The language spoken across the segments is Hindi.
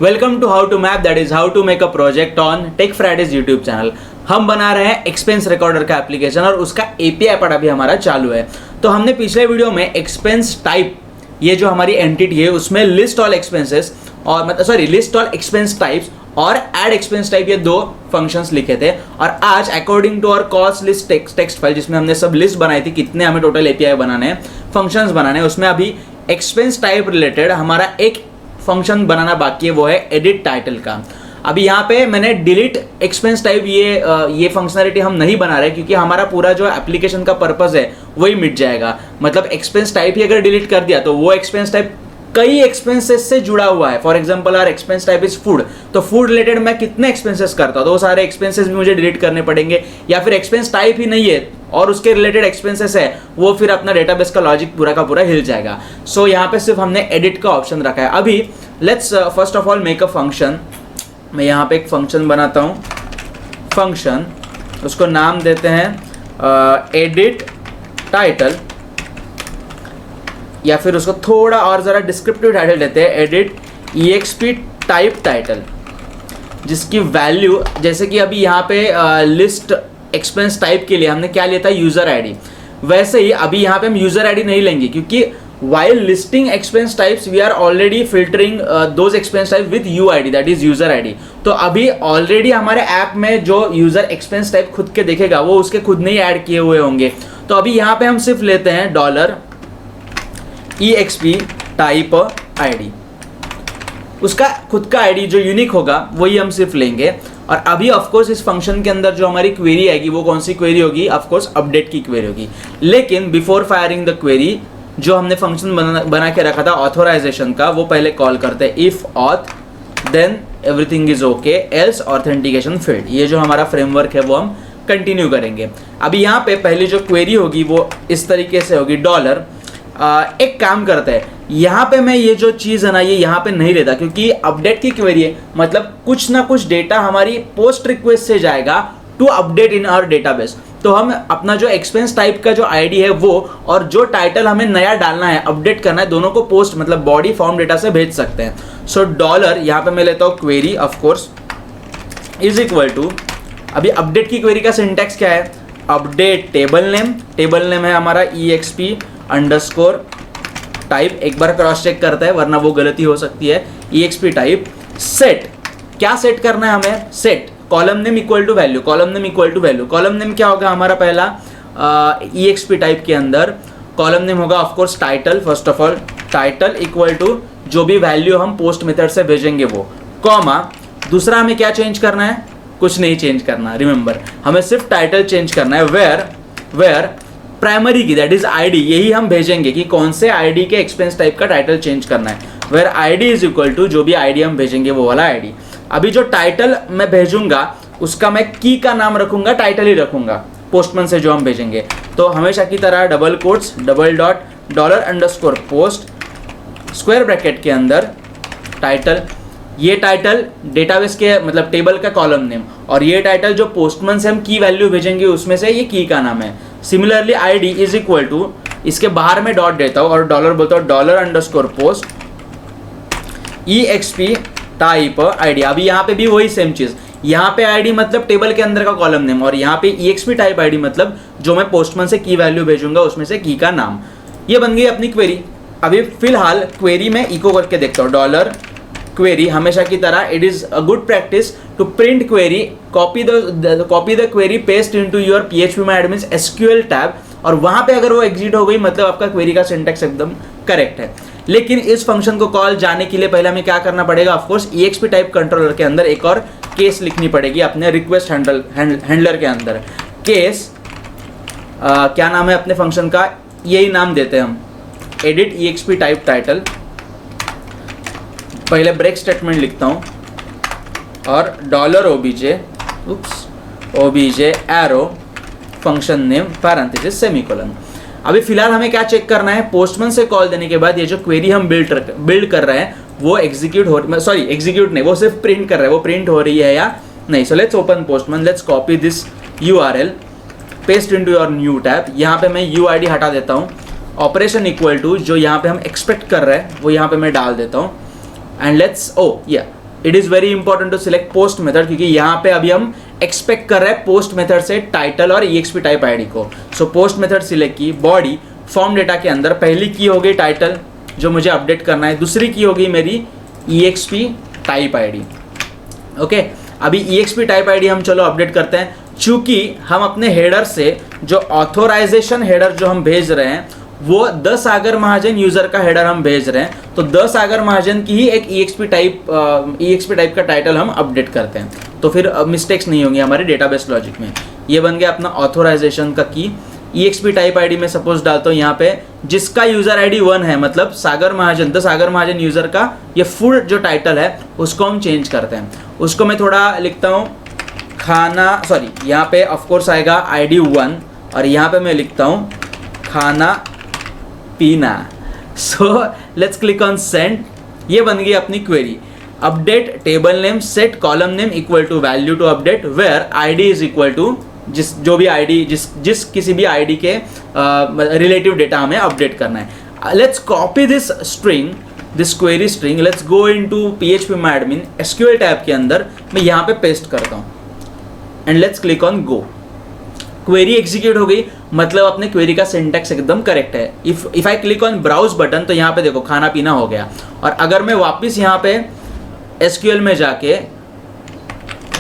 Welcome to how to map, that is how to make a project on Tech Fridays YouTube channel. हम बना रहे हैं एक्सपेंस रिकॉर्डर का एप्लीकेशन और उसका एपीआई पढ़ा भी हमारा चालू है। तो हमने पिछले वीडियो में एक्सपेंस टाइप, ये जो हमारी एंटिटी है उसमें लिस्ट ऑल एक्सपेंसेस और लिस्ट ऑल एक्सपेंस टाइप्स और ऐड एक्सपेंस टाइप, ये दो फंक्शंस लिखे थे। और आज according to our cost list text file जिसमें हमने सब लिस्ट बनाई थी, कितने हमें टोटल एपीआई बनाने हैं, फंक्शंस बनाने हैं, उसमें अभी एक्सपेंस टाइप रिलेटेड हमारा एक फंक्शन बनाना बाकी है, वो है एडिट टाइटल का। अभी यहाँ पे मैंने डिलीट एक्सपेंस टाइप ये फंक्शनलिटी हम नहीं बना रहे क्योंकि हमारा पूरा जो एप्लीकेशन का पर्पस है वही मिट जाएगा। मतलब एक्सपेंस टाइप ही अगर डिलीट कर दिया तो वो एक्सपेंस टाइप कई एक्सपेंसेस से जुड़ा हुआ है। For example our expense type is food, तो फूड रिलेटेड मैं कितने एक्सपेंसेस करता हूँ तो वो सारे एक्सपेंसेस भी मुझे डिलीट करने पड़ेंगे। या फिर एक्सपेंस टाइप ही नहीं है और उसके रिलेटेड एक्सपेंसेस है, वो फिर अपना डेटाबेस का लॉजिक पूरा का पूरा हिल जाएगा। सो यहाँ पे सिर्फ हमने एडिट का ऑप्शन रखा है। अभी let's first of all make a function. मैं यहाँ पे एक फंक्शन बनाता हूँ, फंक्शन, उसको नाम देते हैं एडिट टाइटल, या फिर उसको थोड़ा और ज़रा डिस्क्रिप्टिव टाइटल देते हैं एडिट EXP टाइप टाइटल, जिसकी वैल्यू जैसे कि अभी यहाँ पे लिस्ट एक्सपेंस टाइप के लिए हमने क्या लिया था, यूज़र आईडी। वैसे ही अभी यहाँ पे हम यूज़र आईडी नहीं लेंगे क्योंकि while listing expense types we are already filtering those expense types with UID, that is user ID। तो अभी ऑलरेडी हमारे ऐप में जो यूज़र एक्सपेंस टाइप खुद के देखेगा वो उसके खुद नहीं ऐड किए हुए होंगे। तो अभी यहाँ पे हम सिर्फ लेते हैं $EXP टाइप आईडी, उसका खुद का आईडी जो यूनिक होगा वही हम सिर्फ लेंगे। और अभी ऑफकोर्स इस फंक्शन के अंदर जो हमारी क्वेरी आएगी वो कौन सी क्वेरी होगी, ऑफकोर्स अपडेट की क्वेरी होगी। लेकिन बिफोर फायरिंग द क्वेरी जो हमने फंक्शन बना के रखा था ऑथोराइजेशन का, वो पहले कॉल करते हैं if auth then everything is okay else authentication failed. ये जो हमारा फ्रेमवर्क है वो हम कंटिन्यू करेंगे। अभी यहाँ पे पहली जो क्वेरी होगी वो इस तरीके से होगी डॉलर। एक काम करते हैं, यहाँ पे मैं ये जो चीज़ है ना ये यहाँ पे नहीं लेता क्योंकि अपडेट की क्वेरी है, मतलब कुछ ना कुछ डेटा हमारी पोस्ट रिक्वेस्ट से जाएगा to update in our database. तो हम अपना जो एक्सपेंस टाइप का जो आईडी है वो और जो टाइटल हमें नया डालना है, अपडेट करना है, दोनों को पोस्ट मतलब बॉडी फॉर्म डेटा से भेज सकते हैं। सो डॉलर यहाँ पे मैं लेता हूँ query of course is equal to, अभी अपडेट की क्वेरी का सिंटैक्स क्या है, अपडेट टेबल नेम है हमारा EXP अंडरस्कोर टाइप। एक बार क्रॉस चेक करता है वरना वो गलती हो सकती है। EXP टाइप सेट, क्या सेट करना है हमें, set column name equal to value, column name equal to value. Column name क्या होगा हमारा पहला EXP टाइप के अंदर कॉलम नेम होगा of course title. First of all title equal to जो भी वैल्यू हम पोस्ट मेथड से भेजेंगे वो, कॉमा दूसरा हमें क्या चेंज करना है, कुछ नहीं चेंज करना, रिमेंबर हमें सिर्फ टाइटल चेंज करना है। Where primary key that is ID, यही हम भेजेंगे कि कौन से आईडी के एक्सपेंस टाइप का टाइटल चेंज करना है। Where ID is equal to जो भी आईडी हम भेजेंगे वो वाला आईडी। अभी जो टाइटल मैं भेजूंगा उसका मैं की का नाम रखूंगा, टाइटल ही रखूंगा पोस्टमैन से जो हम भेजेंगे। तो हमेशा की तरह double quotes double dot dollar underscore post square bracket के अंदर टाइटल, ये टाइटल डेटाबेस के मतलब टेबल का कॉलम नेम, और ये टाइटल जो पोस्टमैन से हम की वैल्यू भेजेंगे उसमें से ये की का नाम है। Similarly ID is equal to, इसके बाहर में डॉट देता हूँ और डॉलर बोलता हूँ dollar underscore post EXP type ID. अभी यहाँ पे भी वही सेम चीज़, यहाँ पे आईडी मतलब टेबल के अंदर का कॉलम नेम और यहाँ पे EXP टाइप आईडी मतलब जो मैं पोस्टमैन से की वैल्यू भेजूंगा उसमें से की का नाम। ये बन गई अपनी क्वेरी। अभी फिलहाल क्वेरी में इको करके देखता हूँ, डॉलर क्वेरी हमेशा की तरह it is a good practice to print query, copy the query paste into your phpMyAdmins SQL tab, और वहाँ पे अगर वो एग्जिट हो गई मतलब आपका क्वेरी का सिंटैक्स एकदम करेक्ट है। लेकिन इस फंक्शन को कॉल जाने के लिए पहले हमें क्या करना पड़ेगा, ऑफकोर्स EXP टाइप कंट्रोलर के अंदर एक और केस लिखनी पड़ेगी अपने रिक्वेस्ट हैंडलर के अंदर। केस क्या नाम है अपने फंक्शन का, यही नाम देते हैं हम, एडिट EXP टाइप टाइटल। पहले ब्रेक स्टेटमेंट लिखता हूँ और dollar OBJ arrow function name parenthesis semicolon. अभी फिलहाल हमें क्या चेक करना है, पोस्टमैन से कॉल देने के बाद ये जो क्वेरी हम बिल्ड कर रहे हैं वो एग्जीक्यूट नहीं, वो सिर्फ प्रिंट कर रहा है, वो प्रिंट हो रही है या नहीं। So let's open postman, let's copy this URL paste into your new tab. यहाँ पे मैं UID हटा देता हूँ, ऑपरेशन इक्वल टू जो यहाँ पे हम एक्सपेक्ट कर रहे हैं वो यहाँ पे मैं डाल देता हूँ। And let's it is very important to select post method, क्योंकि यहाँ पे अभी हम एक्सपेक्ट कर रहे हैं पोस्ट मेथड से टाइटल और EXP टाइप आईडी को। सो पोस्ट मेथड सिलेक्ट की, बॉडी फॉर्म डेटा के अंदर पहली की हो गई टाइटल जो मुझे अपडेट करना है, दूसरी की होगी मेरी EXP टाइप आईडी। ओके, अभी EXP टाइप आईडी हम चलो अपडेट करते हैं। चूंकि हम अपने हेडर से जो ऑथोराइजेशन हेडर जो हम भेज रहे हैं वो द सागर महाजन यूजर का हेडर हम भेज रहे हैं, तो द सागर महाजन की ही एक EXP टाइप का टाइटल हम अपडेट करते हैं, तो फिर मिस्टेक्स नहीं होंगी हमारे डेटाबेस लॉजिक में। ये बन गया अपना ऑथोराइजेशन का की। EXP टाइप आईडी में सपोज डालता हूँ यहाँ पे जिसका यूजर आईडी 1 है, मतलब सागर महाजन, द सागर महाजन यूजर का ये फुल जो टाइटल है उसको हम चेंज करते हैं। उसको मैं थोड़ा लिखता हूँ खाना, सॉरी यहाँ पे ऑफकोर्स आएगा ID 1 और यहाँ पे मैं लिखता हूँ खाना पीना। So let's click on send. ये बन गई अपनी query. Update table name set column name equal to value to update where ID is equal to जो भी आईडी जिस किसी भी आईडी के रिलेटिव डेटा हमें अपडेट करना है। Let's copy this string, this query string, let's go into phpMyAdmin SQL tab के अंदर मैं यहाँ पे पेस्ट करता हूँ and let's click on go. Query execute हो गई, मतलब अपने क्वेरी का सिंटैक्स एकदम करेक्ट है। If I click on browse button तो यहाँ पे देखो खाना पीना हो गया, और अगर मैं वापस यहाँ पे SQL में जाके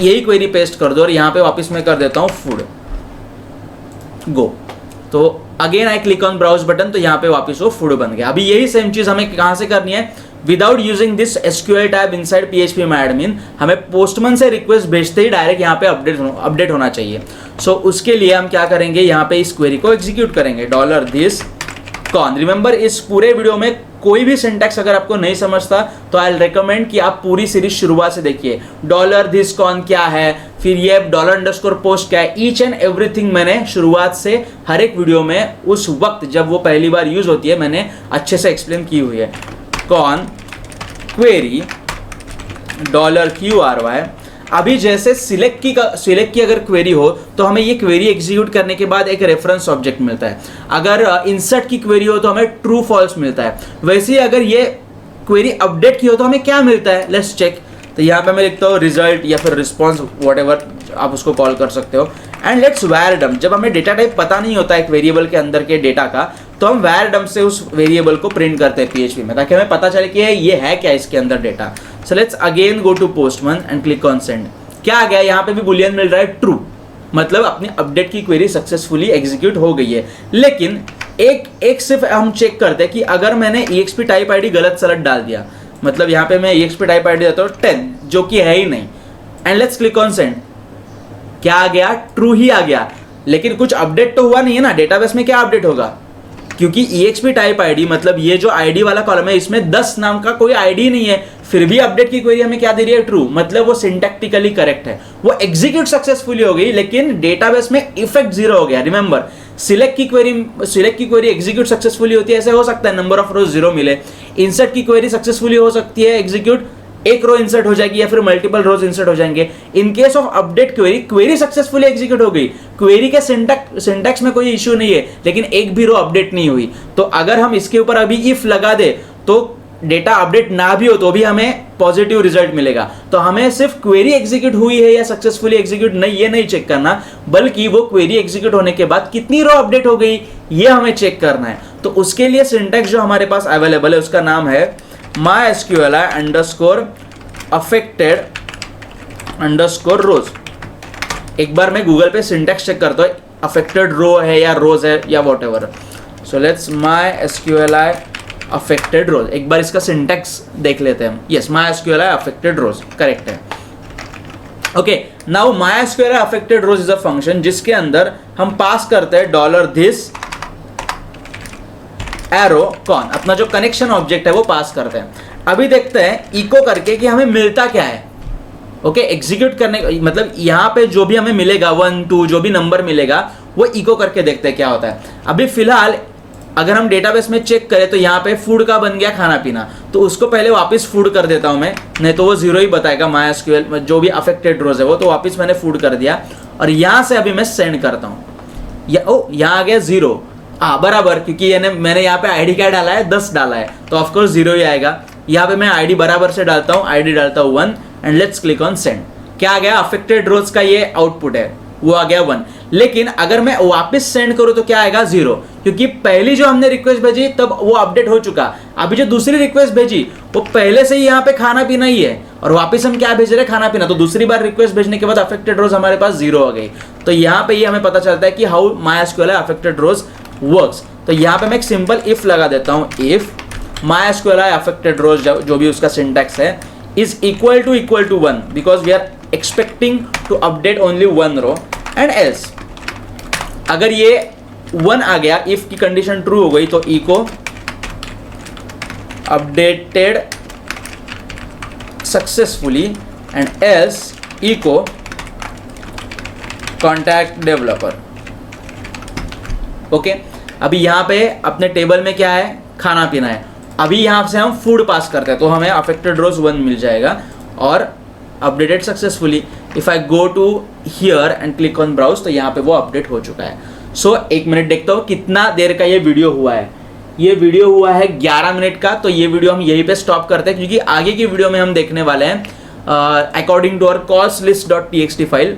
यही क्वेरी पेस्ट कर दो और यहाँ पे वापस मैं कर देता हूँ फूड, गो, तो again I click on browse button तो यहाँ पे वापस वो फूड बन गया। अभी यही सेम चीज हमें कहाँ से करनी है, without using this SQL tab inside phpMyAdmin, हमें पोस्टमैन से रिक्वेस्ट भेजते ही डायरेक्ट यहाँ पे अपडेट होना चाहिए। सो उसके लिए हम क्या करेंगे, यहाँ पे इस क्वेरी को एग्जीक्यूट करेंगे $this कॉन। रिमेंबर इस पूरे वीडियो में कोई भी सिंटैक्स अगर आपको नहीं समझता तो आई रिकमेंड कि आप पूरी सीरीज शुरुआत से देखिए। $this कॉन क्या है, फिर ये $_post क्या है, ईच एंड एवरीथिंग मैंने शुरुआत से हर एक वीडियो में उस वक्त जब वो पहली बार यूज होती है मैंने अच्छे से एक्सप्लेन की हुई है। कॉन क्वेरी $QRY। अभी जैसे सिलेक्ट की अगर क्वेरी हो तो हमें ये क्वेरी एग्जीक्यूट करने के बाद एक रेफरेंस ऑब्जेक्ट मिलता है। अगर इंसर्ट की क्वेरी हो तो हमें ट्रू फॉल्स मिलता है। वैसे ही अगर ये क्वेरी अपडेट की हो तो हमें क्या मिलता है, लेट्स चेक। तो यहाँ पे मैं लिखता हूँ रिजल्ट या फिर रिस्पॉन्स, व्हाटएवर आप उसको कॉल कर सकते हो। एंड लेट्स वैरडम, जब हमें डेटा टाइप पता नहीं होता एक वेरिएबल के अंदर के डेटा का, तो हम वैरडम से उस वेरिएबल को प्रिंट करते हैं PHP में, ताकि हमें पता चले कि ये है क्या इसके अंदर data. So let's again go to Postman and click on send. क्या आ गया, यहाँ पे भी बुलियन मिल रहा है ट्रू, मतलब अपनी अपडेट की क्वेरी सक्सेसफुली एग्जीक्यूट हो गई है। लेकिन एक सिर्फ हम चेक करते हैं कि अगर मैंने EXP टाइप आईडी गलत सेलेक्ट डाल दिया, मतलब यहाँ पे मैं EXP टाइप आईडी देता हूँ 10 जो कि है ही नहीं, and let's click on send. क्या आ गया, ट्रू ही आ गया, लेकिन कुछ अपडेट तो हुआ नहीं है ना। डेटाबेस में क्या अपडेट होगा, क्योंकि EXP टाइप आईडी मतलब ये जो आईडी वाला कॉलम है इसमें 10 नाम का कोई आईडी नहीं है, फिर भी अपडेट की क्वेरी हमें क्या दे रही है, ट्रू, मतलब वो सिंटैक्टिकली करेक्ट है, वो एग्जीक्यूट सक्सेसफुली हो गई, लेकिन डेटाबेस में इफेक्ट 0 हो गया। रिमेंबर सिलेक्ट की क्वेरी एग्जीक्यूट सक्सेसफुली होती है, ऐसे हो सकता है नंबर ऑफ रोज 0 मिले। इंसर्ट की क्वेरी सक्सेसफुली हो सकती है एग्जीक्यूट, एक रो इंसर्ट हो जाएगी या फिर मल्टीपल रोज इंसर्ट हो जाएंगे। In case of update query successfully execute हो गई, क्वेरी के सिंटैक्स में कोई इश्यू नहीं है, लेकिन एक भी रो अपडेट नहीं हुई। तो अगर हम इसके ऊपर अभी इफ लगा दे तो डेटा अपडेट ना भी हो तो भी हमें पॉजिटिव रिजल्ट मिलेगा। तो हमें सिर्फ क्वेरी एग्जीक्यूट हुई है या सक्सेसफुली एग्जीक्यूट नहीं, ये नहीं चेक करना, बल्कि वो क्वेरी एग्जीक्यूट होने के बाद कितनी रो अपडेट हो गई ये हमें चेक करना है। तो उसके लिए सिंटैक्स जो हमारे पास अवेलेबल है उसका नाम है MySQLi_affected_rows। एक बार मैं गूगल पे सिंटैक्स चेक करता हूँ, अफेक्टेड रो है या रोज है या व्हाटएवर। सो लेट्स MySQLi_affected_rows, एक बार इसका सिंटैक्स देख लेते हैं। यस, MySQLi_affected_rows करेक्ट है। Okay, now MySQLi_affected_rows is a function जिसके अंदर हम पास करते हैं $this एरो कॉन, अपना जो कनेक्शन ऑब्जेक्ट है वो पास करते हैं। अभी देखते हैं इको करके कि हमें मिलता क्या है। ओके, एग्जीक्यूट करने मतलब यहाँ पे जो भी हमें मिलेगा 1 2 जो भी नंबर मिलेगा वो इको करके देखते हैं क्या होता है। अभी फिलहाल अगर हम डेटाबेस में चेक करें तो यहाँ पे फूड का बन गया खाना पीना, तो उसको पहले वापस फूड कर देता हूँ मैं, नहीं तो वो 0 ही बताएगा MySQL जो भी अफेक्टेड रोज है वो, तो वापस मैंने फूड कर दिया और यहाँ से अभी मैं सेंड करता हूँ। यहाँ आ गया 0, बराबर, क्योंकि मैंने यहाँ पे आईडी क्या डाला है, 10 डाला है, तो ऑफकोर्स 0 ही आएगा। यहाँ पे मैं आईडी बराबर से डालता हूँ, आईडी डालता हूँ 1 and let's click on send. क्या आ गया, अफेक्टेड रोज का ये आउटपुट है, वो आ गया 1। लेकिन अगर मैं वापस सेंड करूं तो क्या आएगा 0, क्योंकि पहली जो हमने रिक्वेस्ट भेजी तब वो अपडेट हो चुका। अभी जो दूसरी रिक्वेस्ट भेजी वो पहले से ही यहाँ पे खाना पीना ही है, और वापस हम क्या भेज रहे हैं, खाना पीना। तो दूसरी बार रिक्वेस्ट भेजने के बाद अफेक्टेड रोज हमारे पास 0 हो गई। तो यहाँ पे ये हमें पता चलता है कि how MySQL affected rows works. तो यहाँ पे मैं एक सिंपल इफ लगा देता हूँ, इफ MySQL अफेक्टेड रोज जो भी उसका सिंटैक्स है is equal to 1 because we are expecting to update only one row, and else अगर ये 1 आ गया, if की कंडीशन ट्रू हो गई तो echo updated successfully and else echo contact developer। Okay, अभी यहाँ पे अपने टेबल में क्या है, खाना पीना है। अभी यहाँ से हम फूड पास करते हैं तो हमें अफेक्टेड रोज 1 मिल जाएगा और updated successfully. If I go to here and click on browse तो यहाँ पे वो अपडेट हो चुका है। सो 1 मिनट देखता हूँ कितना देर का ये वीडियो हुआ है। ये वीडियो हुआ है 11 मिनट का। तो ये वीडियो हम यहीं पे स्टॉप करते हैं, क्योंकि आगे की वीडियो में हम देखने वाले हैं according to our cost list .txt file.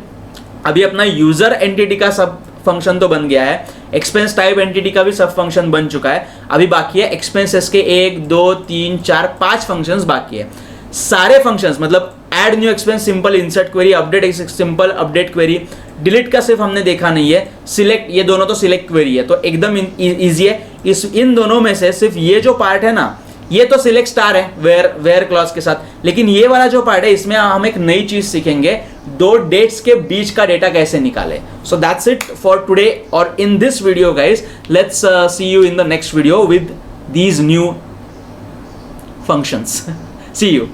अभी अपना यूजर एंटिटी का सब फंक्शन तो बन गया है, एक्सपेंस टाइप एंटिटी का भी सब फंक्शन बन चुका है। अभी बाकी है एक्सपेंसेस के 1 2 3 4 5 फंक्शंस बाकी है। सारे फंक्शंस मतलब add new expense, simple insert query, update simple update query, delete का सिर्फ हमने देखा नहीं है, सिलेक्ट, ये दोनों तो सिलेक्ट क्वेरी है तो एकदम इजी है। इन दोनों में से सिर्फ ये जो पार्ट है ना, ये तो सिलेक्ट स्टार है वेयर क्लॉज के साथ, लेकिन ये वाला जो पार्ट है इसमें हम एक नई चीज सीखेंगे, 2 डेट्स के बीच का डेटा कैसे निकाले। So that's it for today और in this video guys. Let's see you in the next video with these new functions. See you.